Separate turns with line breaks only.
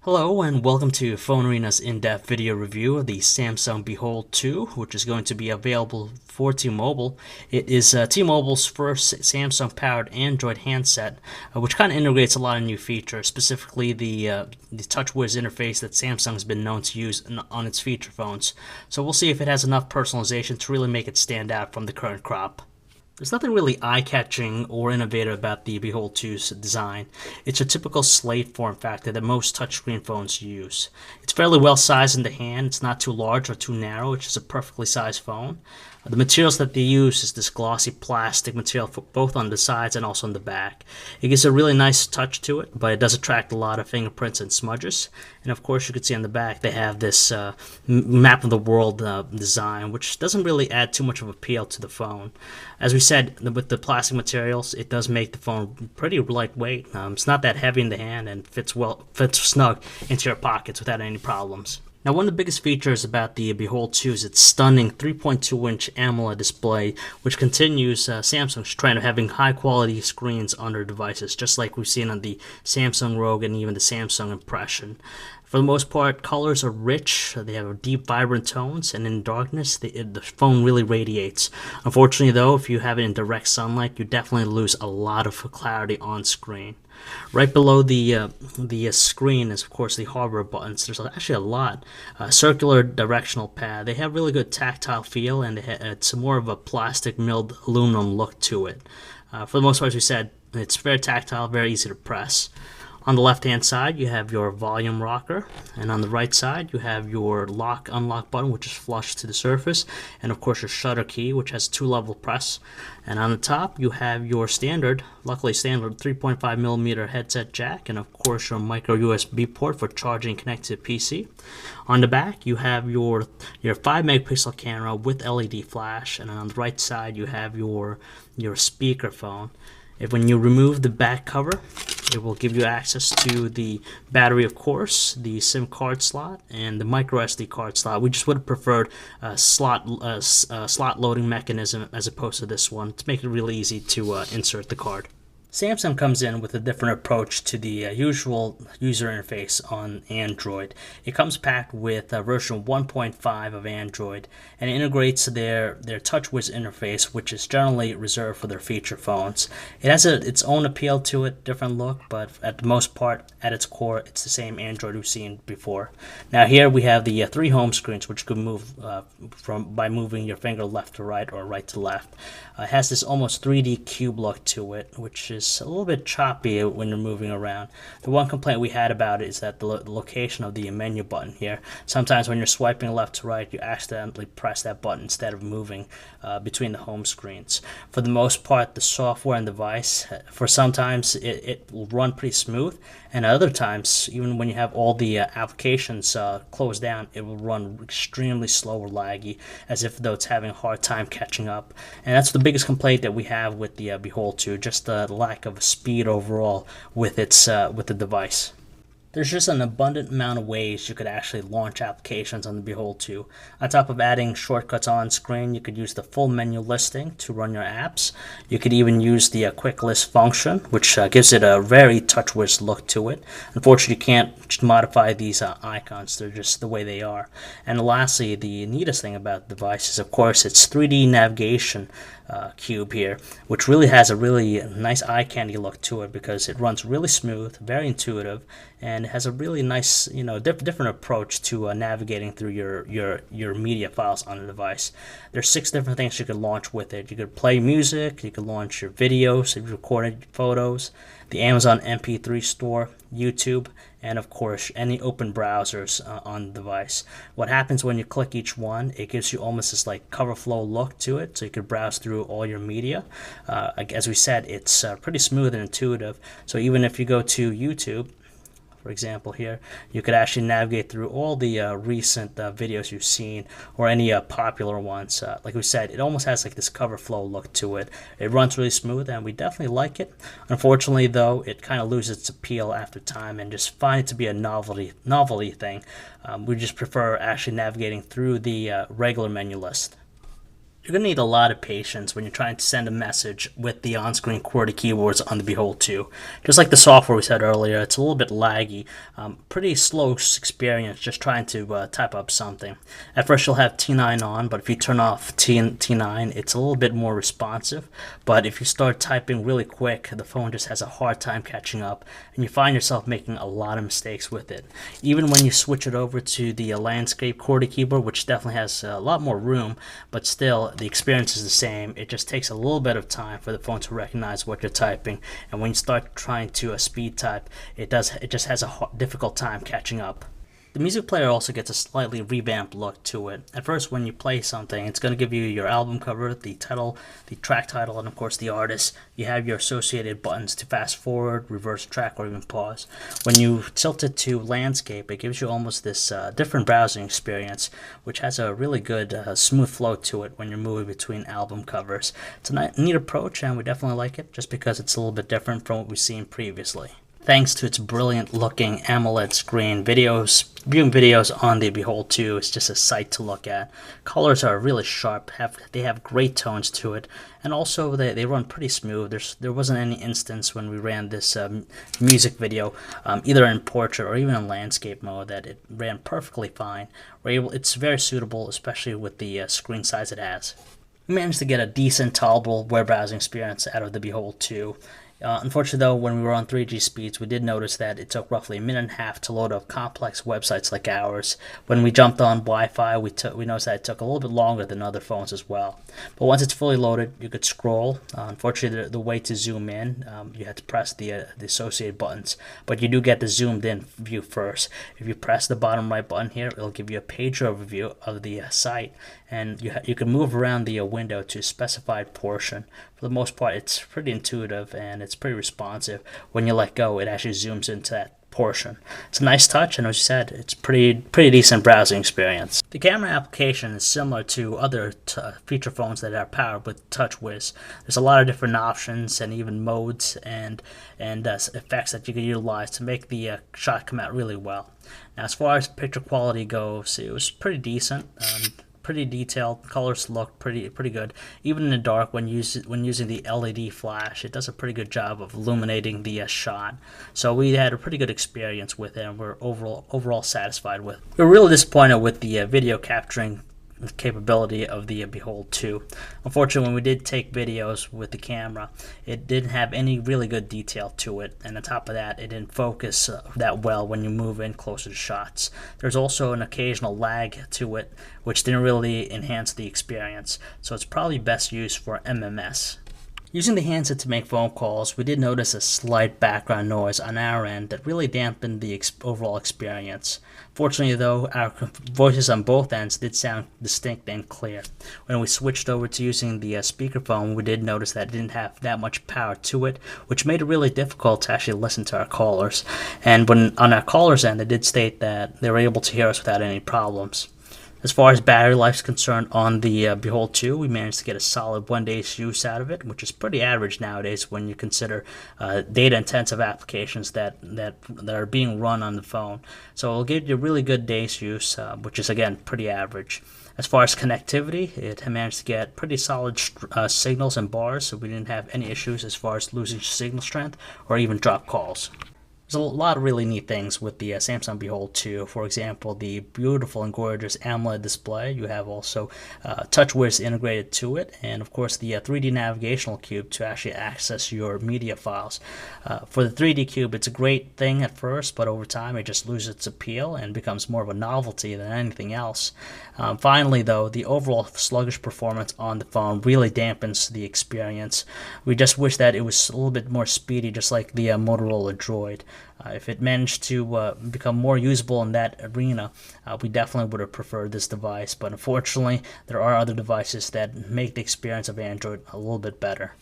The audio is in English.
Hello and welcome to Phone Arena's in-depth video review of the Samsung Behold 2, which is going to be available for T-Mobile. It is T-Mobile's first Samsung-powered Android handset, which kind of integrates a lot of new features, specifically the TouchWiz interface that Samsung's been known to use on its feature phones. So we'll see if it has enough personalization to really make it stand out from the current crop. There's nothing really eye-catching or innovative about the Behold 2's design. It's a typical slate form factor that most touchscreen phones use. It's fairly well sized in the hand. It's not too large or too narrow. It's just a perfectly sized phone. The materials that they use is this glossy plastic material for both on the sides and also on the back. It gives a really nice touch to it, but it does attract a lot of fingerprints and smudges. And of course, you can see on the back they have this map of the world design, which doesn't really add too much of appeal to the phone. As we said, with the plastic materials, it does make the phone pretty lightweight. It's not that heavy in the hand and fits snug into your pockets without any problems. Now, one of the biggest features about the Behold 2 is its stunning 3.2-inch AMOLED display, which continues Samsung's trend of having high-quality screens on their devices, just like we've seen on the Samsung Rogue and even the Samsung Impression. For the most part, colors are rich, they have deep, vibrant tones, and in darkness, the phone really radiates. Unfortunately, though, if you have it in direct sunlight, you definitely lose a lot of clarity on screen. Right below the screen is, of course, the hardware buttons. There's actually a lot. Circular directional pad. They have really good tactile feel, and it's more of a plastic milled aluminum look to it. For the most part, as we said, it's very tactile, very easy to press. On the left-hand side, you have your volume rocker, and on the right side, you have your lock-unlock button, which is flush to the surface, and of course your shutter key, which has two-level press. And on the top, you have your luckily standard 3.5mm headset jack, and of course your micro USB port for charging connected PC. On the back, you have your 5-megapixel camera with LED flash, and on the right side, you have your speakerphone. When you remove the back cover, it will give you access to the battery, of course, the SIM card slot, and the microSD card slot. We just would have preferred a slot loading mechanism as opposed to this one to make it really easy to insert the card. Samsung comes in with a different approach to the usual user interface on Android. It comes packed with version 1.5 of Android and integrates their TouchWiz interface, which is generally reserved for their feature phones. It has its own appeal to it, different look, but at the most part, at its core, it's the same Android we've seen before. Now here we have the 3 home screens, which you can move by moving your finger left to right or right to left. It has this almost 3D cube look to it, which is a little bit choppy when you're moving around. The one complaint we had about it is that the location of the menu button here. Sometimes when you're swiping left to right, you accidentally press that button instead of moving between the home screens. For the most part, the software and device, for sometimes it will run pretty smooth, and other times, even when you have all the applications closed down, it will run extremely slow or laggy, as if though it's having a hard time catching up. And that's the biggest complaint that we have with the Behold 2, just the lack of speed overall with the device. There's just an abundant amount of ways you could actually launch applications on the Behold 2. On top of adding shortcuts on screen, you could use the full menu listing to run your apps. You could even use the quick list function, which gives it a very TouchWiz look to it. Unfortunately, you can't modify these icons. They're just the way they are. And lastly, the neatest thing about the device is, of course, its 3D navigation cube here, which really has a really nice eye candy look to it because it runs really smooth, very intuitive, and has a really nice, different approach to navigating through your media files on the device. There's 6 different things you could launch with it. You could play music, you could launch your videos, if you recorded photos, the Amazon MP3 store, YouTube, and of course any open browsers on the device. What happens when you click each one, it gives you almost this like cover flow look to it, so you can browse through all your media. As we said, it's pretty smooth and intuitive, so even if you go to YouTube, for example here, you could actually navigate through all the recent videos you've seen or any popular ones. Like we said, it almost has like this cover flow look to it. It runs really smooth and we definitely like it. Unfortunately though, it kind of loses its appeal after time and just find it to be a novelty thing. We just prefer actually navigating through the regular menu list. You're going to need a lot of patience when you're trying to send a message with the on-screen QWERTY keyboards on the Behold 2. Just like the software we said earlier, it's a little bit laggy. Pretty slow experience just trying to type up something. At first you'll have T9 on, but if you turn off T9, it's a little bit more responsive. But if you start typing really quick, the phone just has a hard time catching up, and you find yourself making a lot of mistakes with it. Even when you switch it over to the landscape QWERTY keyboard, which definitely has a lot more room, but still the experience is the same. It just takes a little bit of time for the phone to recognize what you're typing, and when you start trying to speed type, it just has a difficult time catching up. The music player also gets a slightly revamped look to it. At first, when you play something, it's going to give you your album cover, the title, the track title, and of course the artist. You have your associated buttons to fast forward, reverse track, or even pause. When you tilt it to landscape, it gives you almost this different browsing experience, which has a really good smooth flow to it when you're moving between album covers. It's a neat approach, and we definitely like it just because it's a little bit different from what we've seen previously. Thanks to its brilliant looking AMOLED screen, viewing videos on the Behold 2 is just a sight to look at. Colors are really sharp, they have great tones to it, and also they run pretty smooth. There wasn't any instance when we ran this music video, either in portrait or even in landscape mode, that it ran perfectly fine. It's very suitable, especially with the screen size it has. We managed to get a decent, tolerable web browsing experience out of the Behold 2. Unfortunately, though, when we were on 3G speeds, we did notice that it took roughly a minute and a half to load up complex websites like ours. When we jumped on Wi-Fi, we noticed that it took a little bit longer than other phones as well. But once it's fully loaded, you could scroll. Unfortunately, the way to zoom in, you had to press the associated buttons. But you do get the zoomed-in view first. If you press the bottom right button here, it'll give you a page overview of the site, and you can move around the window to a specified portion. For the most part, it's pretty intuitive and it's pretty responsive. When you let go, it actually zooms into that portion. It's a nice touch, and as you said, it's pretty decent browsing experience. The camera application is similar to other feature phones that are powered with TouchWiz. There's a lot of different options and even modes and effects that you can utilize to make the shot come out really well. Now, as far as picture quality goes, it was pretty decent. Pretty detailed. Colors look pretty good. Even in the dark, when using the LED flash, it does a pretty good job of illuminating the shot. So we had a pretty good experience with it, and we're overall satisfied with it. We're really disappointed with the video capturing capability of the Behold 2. Unfortunately, when we did take videos with the camera, it didn't have any really good detail to it, and on top of that, it didn't focus that well when you move in closer to shots. There's also an occasional lag to it, which didn't really enhance the experience, so it's probably best used for MMS. Using the handset to make phone calls, we did notice a slight background noise on our end that really dampened the overall experience. Fortunately, though, our voices on both ends did sound distinct and clear. When we switched over to using the speakerphone, we did notice that it didn't have that much power to it, which made it really difficult to actually listen to our callers. And when on our callers' end, they did state that they were able to hear us without any problems. As far as battery life is concerned, on the Behold 2, we managed to get a solid 1 day's use out of it, which is pretty average nowadays when you consider data-intensive applications that are being run on the phone. So it'll give you a really good day's use, which is, again, pretty average. As far as connectivity, it managed to get pretty solid signals and bars, so we didn't have any issues as far as losing signal strength or even drop calls. There's a lot of really neat things with the Samsung Behold 2. For example, the beautiful and gorgeous AMOLED display. You have also TouchWiz integrated to it, and of course the 3D navigational cube to actually access your media files. For the 3D cube, it's a great thing at first, but over time it just loses its appeal and becomes more of a novelty than anything else. Finally, though, the overall sluggish performance on the phone really dampens the experience. We just wish that it was a little bit more speedy, just like the Motorola Droid. If it managed to become more usable in that arena, we definitely would have preferred this device, but unfortunately there are other devices that make the experience of Android a little bit better.